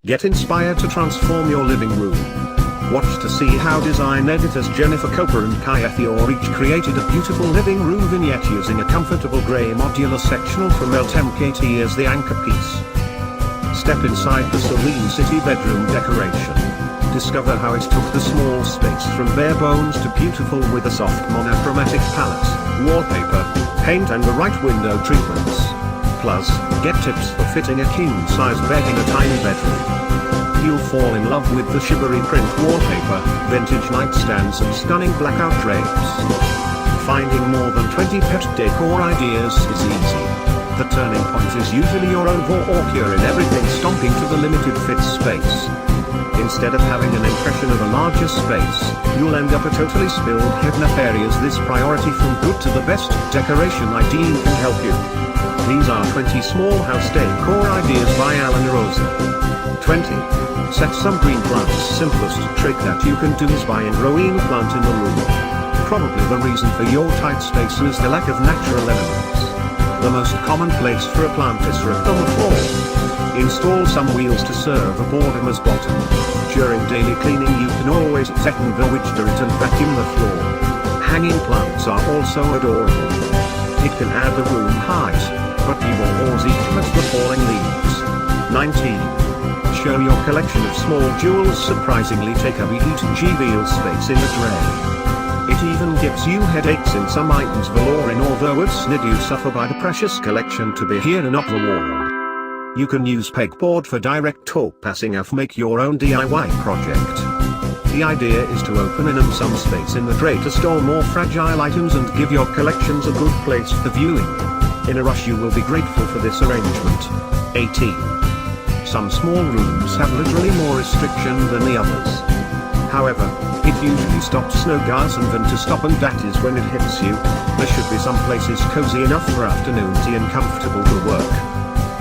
Get inspired to transform your living room. Watch to see how design editors Jennifer Cooper and Kai Thior each created a beautiful living room vignette using a comfortable grey modular sectional from LTMKT as the anchor piece. Step inside the serene city bedroom decoration. Discover how it took the small space from bare bones to beautiful with a soft monochromatic palette, wallpaper, paint and the right window treatments. Plus, get tips for fitting a king-size bed in a tiny bedroom. You'll fall in love with the shivery print wallpaper, vintage nightstands and stunning blackout drapes. Finding more than 20 pet decor ideas is easy. The turning point is usually your over or cure in everything stomping to the limited fit space. Instead of having an impression of a larger space, you'll end up a totally spilled head nefarious. This priority from good to the best decoration idea can help you. These are 20 small house decor ideas by Alan Rosa. 20. Set some green plants. Simplest trick that you can do is buy a growing plant in the room. Probably the reason for your tight space is the lack of natural elements. The most common place for a plant is right on the floor. Install some wheels to serve a boredom as bottom. During daily cleaning you can always second the witch dirt and vacuum the floor. Hanging plants are also adorable. It can add the room height, but you will always miss the falling leaves. 19. Show your collection of small jewels. Surprisingly take up GBL space in the tray. It even gives you headaches in some items valorin, although it's need you suffer by the precious collection to be here and not the wall. You can use pegboard for direct talk passing off. Make your own DIY project. The idea is to open in some space in the tray to store more fragile items and give your collections a good place for viewing. In a rush you will be grateful for this arrangement. 18. Some small rooms have literally more restriction than the others. However, it usually stops snow guys and then to stop, and that is when it hits you. There should be some places cozy enough for afternoon tea and comfortable to work.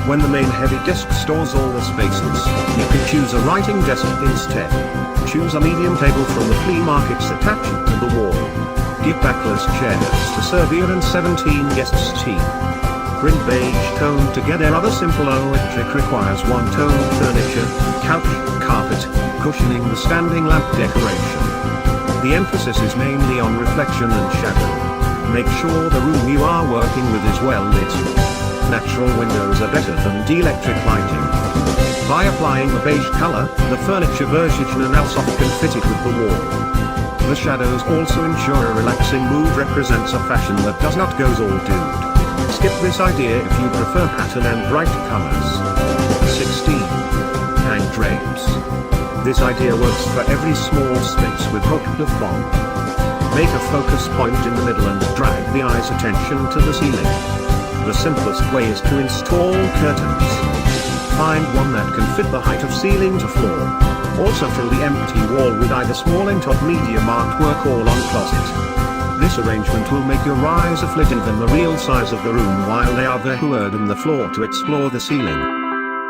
When the main heavy desk stores all the spaces, you can choose a writing desk instead. Choose a medium table from the flea markets attached to the wall. Give backless chairs to serve beer and 17 guests tea. Bring beige tone together. Other simple electric requires one-tone furniture, couch, carpet, cushioning, the standing lamp decoration. The emphasis is mainly on reflection and shadow. Make sure the room you are working with is well lit. Natural windows are better than electric lighting. By applying the beige color, the furniture version and else can fit it with the wall. The shadows also ensure a relaxing mood. Represents a fashion that does not goes all dude. Skip this idea if you prefer pattern and bright colors. 16. Hang drapes. This idea works for every small space with hook of bond. Make a focus point in the middle and drag the eye's attention to the ceiling. The simplest way is to install curtains. Find one that can fit the height of ceiling to floor. Also fill the empty wall with either small and top medium artwork or long closet. This arrangement will make your eyes flatter than the real size of the room while they are backward on the floor to explore the ceiling.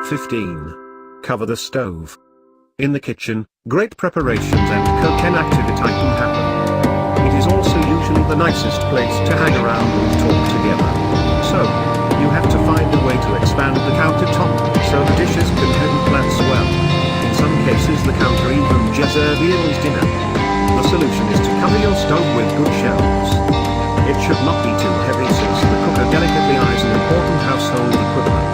15. Cover the stove. In the kitchen, great preparations and cooking activity can happen. It is also usually the nicest place to hang around and talk together. So, you have to find a way to expand the countertop, so the dishes can handle plants well. In some cases the counter even reveals dinner. The solution is to cover your stove with good shelves. It should not be too heavy since the cooker delicately eyes an important household equipment.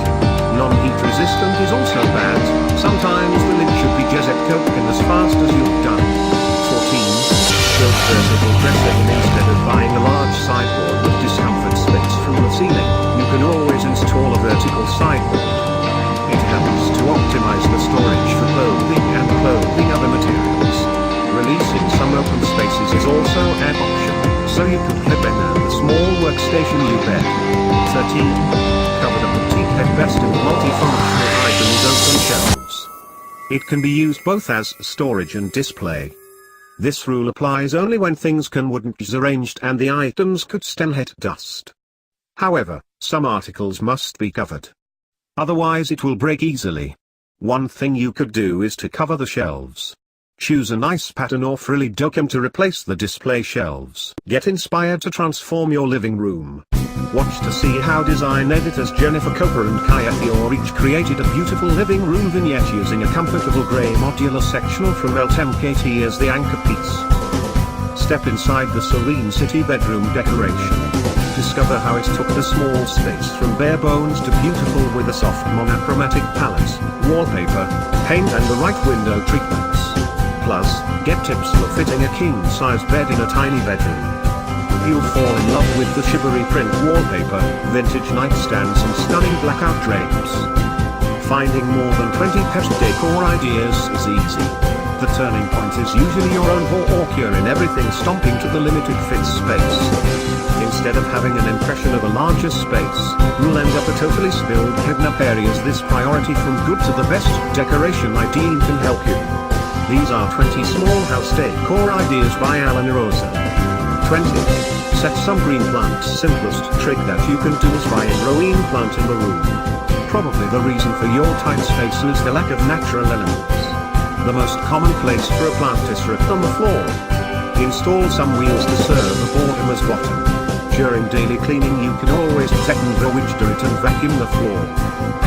Non-heat resistant is also bad. Sometimes the lid should be cooking as fast as you've done. 14. Build versatile dresser in. Instead of buying a large sideboard with discomfort space from the ceiling, you can always install a vertical sideboard. It helps to optimize the storage for clothing and other materials. Releasing some open spaces is also an option, so you could have better the small workstation you bed. 13. Cover the boutique at best in multifunctional items. Open shelves. It can be used both as storage and display. This rule applies only when things wouldn't be arranged and the items could still hit dust. However, some articles must be covered. Otherwise it will break easily. One thing you could do is to cover the shelves. Choose a nice pattern or frilly docum to replace the display shelves. Get inspired to transform your living room. Watch to see how design editors Jennifer Cooper and Kaya Fior each created a beautiful living room vignette using a comfortable grey modular sectional from LTMKT as the anchor piece. Step inside the serene city bedroom decoration. Discover how it took the small space from bare bones to beautiful with a soft monochromatic palette, wallpaper, paint and the right window treatments. Plus, get tips for fitting a king-size bed in a tiny bedroom. You'll fall in love with the shivery print wallpaper, vintage nightstands and stunning blackout drapes. Finding more than 20 pet decor ideas is easy. The turning point is usually your own or you're in everything stomping to the limited fit space. Instead of having an impression of a larger space, you'll end up a totally spilled hidden up areas. This priority from good to the best decoration idea can help you. These are 20 small house decor ideas by Alan Rosa. 20. Set some green plants. Simplest trick that you can do is buy a growing plant in the room. Probably the reason for your tight space is the lack of natural elements. The most common place for a plant is right on the floor. Install some wheels to serve a bottom as bottom. During daily cleaning you can always second the witch dirt and vacuum the floor.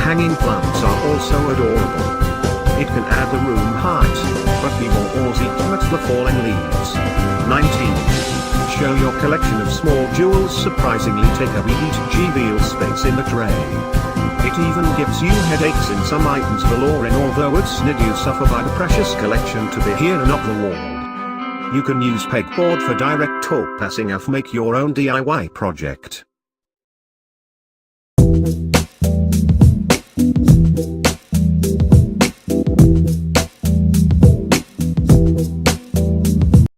Hanging plants are also adorable. It can add the room height, but be more easy to match the falling leaves. 19. Show your collection of small jewels. Surprisingly take up each space in the tray. It even gives you headaches in some items galore in, although it's need you suffer by the precious collection to be here and up the wall. You can use pegboard for direct talk passing off. Make your own DIY project.